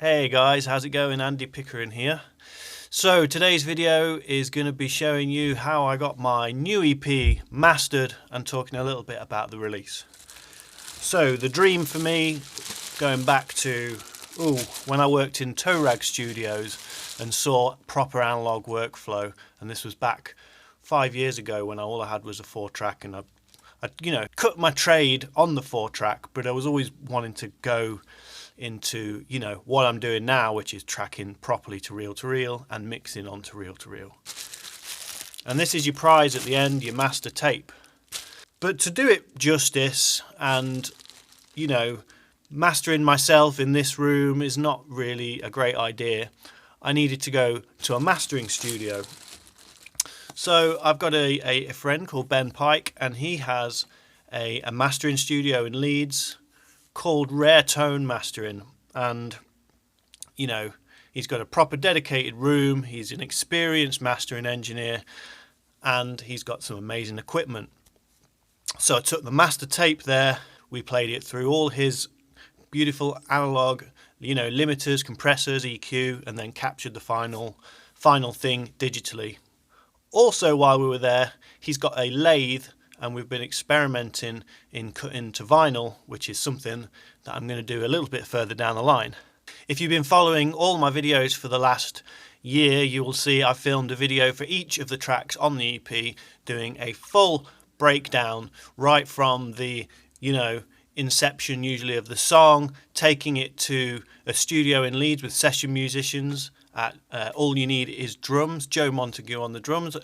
Hey guys, how's it going? Andy Pickering here. So today's video is going to be showing you how I got my new EP mastered and talking a little bit about the release. So the dream for me, going back to when I worked in Torag Studios and saw proper analog workflow, and this was back 5 years ago when all I had was a 4-track, and I cut my trade on the 4-track, but I was always wanting to go into what I'm doing now, which is tracking properly to reel and mixing onto reel. And this is your prize at the end, your master tape. But to do it justice, and mastering myself in this room is not really a great idea. I needed to go to a mastering studio. So I've got a friend called Ben Pike, and he has a mastering studio in Leeds called Rare Tone Mastering, and he's got a proper dedicated room. He's an experienced mastering engineer, and he's got some amazing equipment. So I took the master tape there, we played it through all his beautiful analog limiters, compressors, EQ, and then captured the final thing digitally. Also, while we were there, he's got a lathe, and we've been experimenting in cutting to vinyl, which is something that I'm going to do a little bit further down the line. If you've been following all my videos for the last year, you will see I filmed a video for each of the tracks on the EP, doing a full breakdown right from the inception usually of the song, taking it to a studio in Leeds with session musicians at All You Need Is Drums, Joe Montague on the drums,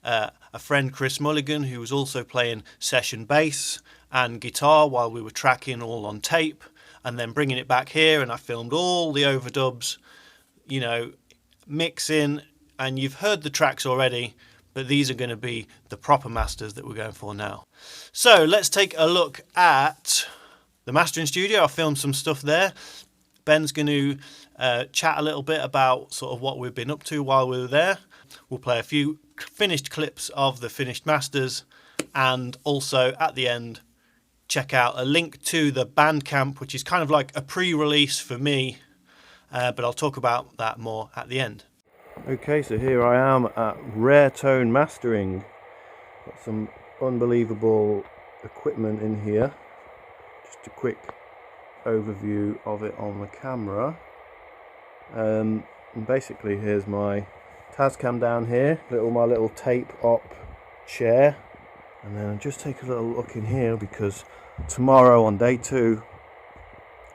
a friend Chris Mulligan, who was also playing session bass and guitar while we were tracking all on tape, and then bringing it back here, and I filmed all the overdubs, mixing, and you've heard the tracks already, but these are going to be the proper masters that we're going for now. So let's take a look at the mastering studio. I filmed some stuff there. Ben's going to chat a little bit about sort of what we've been up to while we were there. We'll play a few finished clips of the finished masters, and also at the end check out a link to the Bandcamp, which is kind of like a pre-release for me, but I'll talk about that more at the end. Okay, so here I am at Rare Tone Mastering. Got some unbelievable equipment in here. Just a quick overview of it on the camera. And basically here's my Tascam down here, my little tape op chair, and then I'll just take a little look in here, because tomorrow on day 2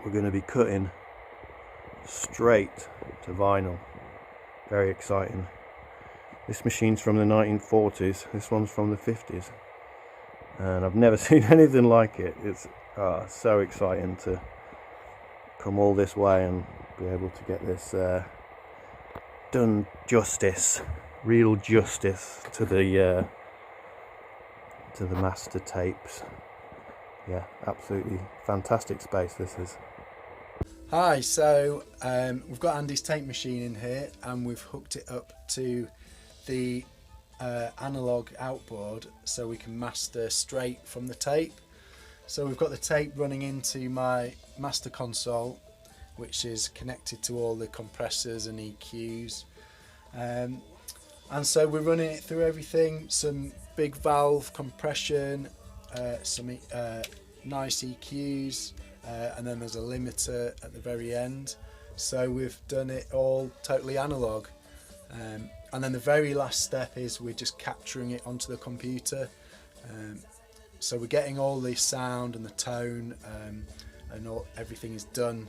we're going to be cutting straight to vinyl. Very exciting. This machine's from the 1940s, this one's from the 50s, and I've never seen anything like it. It's so exciting to come all this way and be able to get this done justice, real justice to the master tapes. Yeah, absolutely fantastic space this is. Hi, so we've got Andy's tape machine in here, and we've hooked it up to the analog outboard so we can master straight from the tape. So we've got the tape running into my master console, which is connected to all the compressors and EQs, and so we're running it through everything, some big valve compression, some nice EQs, and then there's a limiter at the very end. So we've done it all totally analog, and then the very last step is we're just capturing it onto the computer. So we're getting all the sound and the tone, and everything is done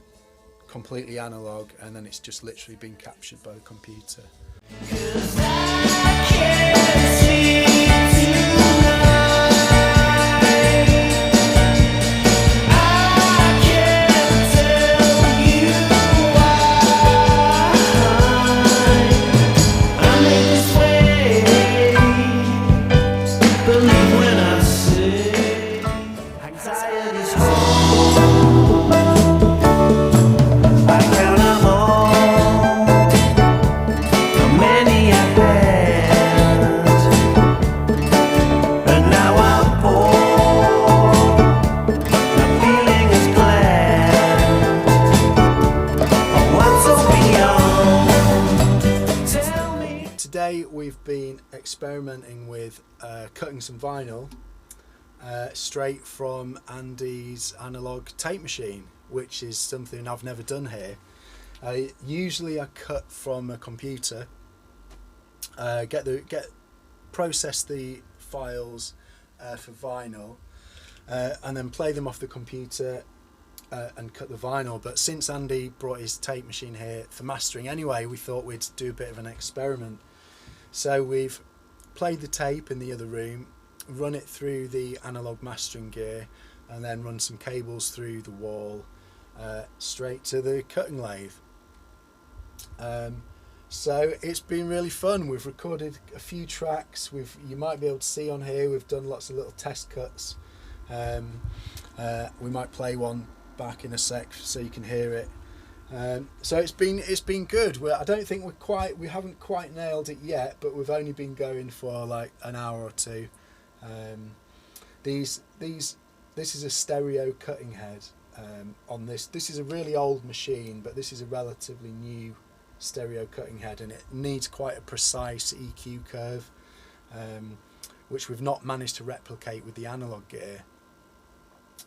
completely analog, and then it's just literally being captured by the computer. 'Cause I can't see many I had. we've been experimenting with cutting some vinyl straight from Andy's analog tape machine, which is something I've never done here. Usually I cut from a computer, process the files for vinyl, and then play them off the computer and cut the vinyl. But since Andy brought his tape machine here for mastering anyway, we thought we'd do a bit of an experiment. So we've played the tape in the other room, run it through the analog mastering gear, and then run some cables through the wall straight to the cutting lathe. So it's been really fun. We've recorded a few tracks. You might be able to see on here, we've done lots of little test cuts. We might play one back in a sec so you can hear it. So it's been good. I don't think we haven't quite nailed it yet, but we've only been going for like an hour or two. This is a stereo cutting head on this. This is a really old machine, but this is a relatively new stereo cutting head, and it needs quite a precise EQ curve, which we've not managed to replicate with the analog gear.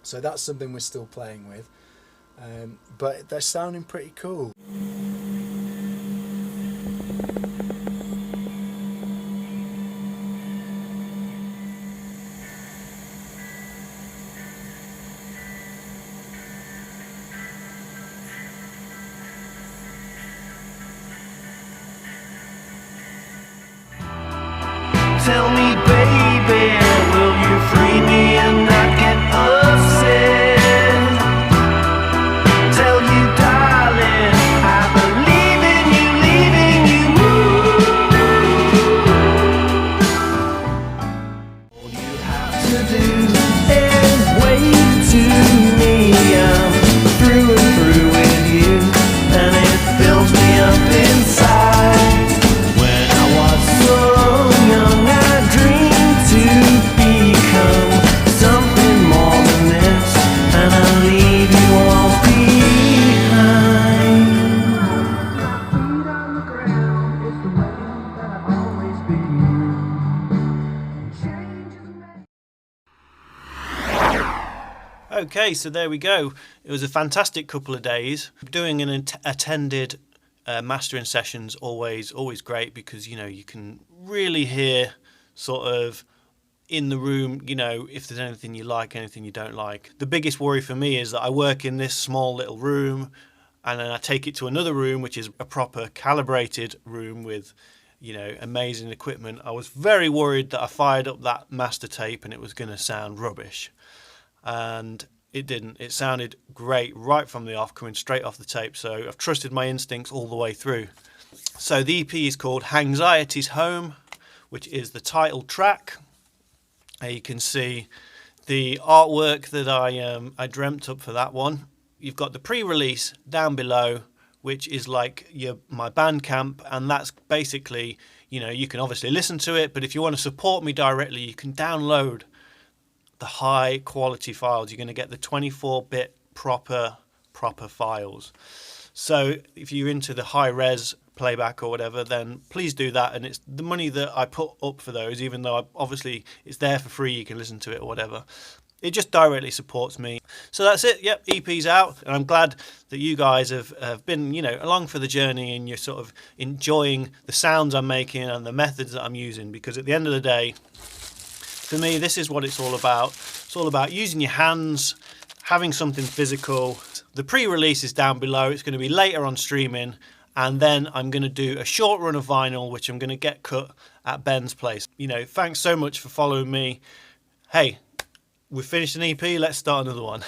So that's something we're still playing with, but they're sounding pretty cool. Tell me, baby, will you free me and not get upset? Tell you, darling, I believe in you, leaving you. All you have to do is wait to me. I'm through and through with you, and it fills me up inside. When I was so young, I dreamed to become something more than this, and I'll leave you all behind. Feet on the ground, it's the way that I've always been. Change is made. Okay, so there we go. It was a fantastic couple of days. Doing an attended mastering sessions always great, because you can really hear sort of in the room, if there's anything you like, anything you don't like. The biggest worry for me is that I work in this small little room, and then I take it to another room, which is a proper calibrated room with amazing equipment. I was very worried that I fired up that master tape and it was going to sound rubbish, and it didn't. It sounded great right from the off, coming straight off the tape. So I've trusted my instincts all the way through. So the EP is called Hangziety's Home, which is the title track. You can see the artwork that I dreamt up for that one. You've got the pre-release down below, which is like my Bandcamp, and that's basically, you can obviously listen to it, but if you want to support me directly, you can download the high quality files. You're going to get the 24-bit proper files. So if you're into the high res playback or whatever, then please do that. And it's the money that I put up for those, even though obviously it's there for free, you can listen to it or whatever. It just directly supports me. So that's it. Yep, EP's out, and I'm glad that you guys have been along for the journey, and you're sort of enjoying the sounds I'm making and the methods that I'm using, because at the end of the day, for me, this is what it's all about. It's all about using your hands, having something physical. The pre-release is down below. It's going to be later on streaming. And then I'm going to do a short run of vinyl, which I'm going to get cut at Ben's place. Thanks so much for following me. Hey, we've finished an EP. Let's start another one.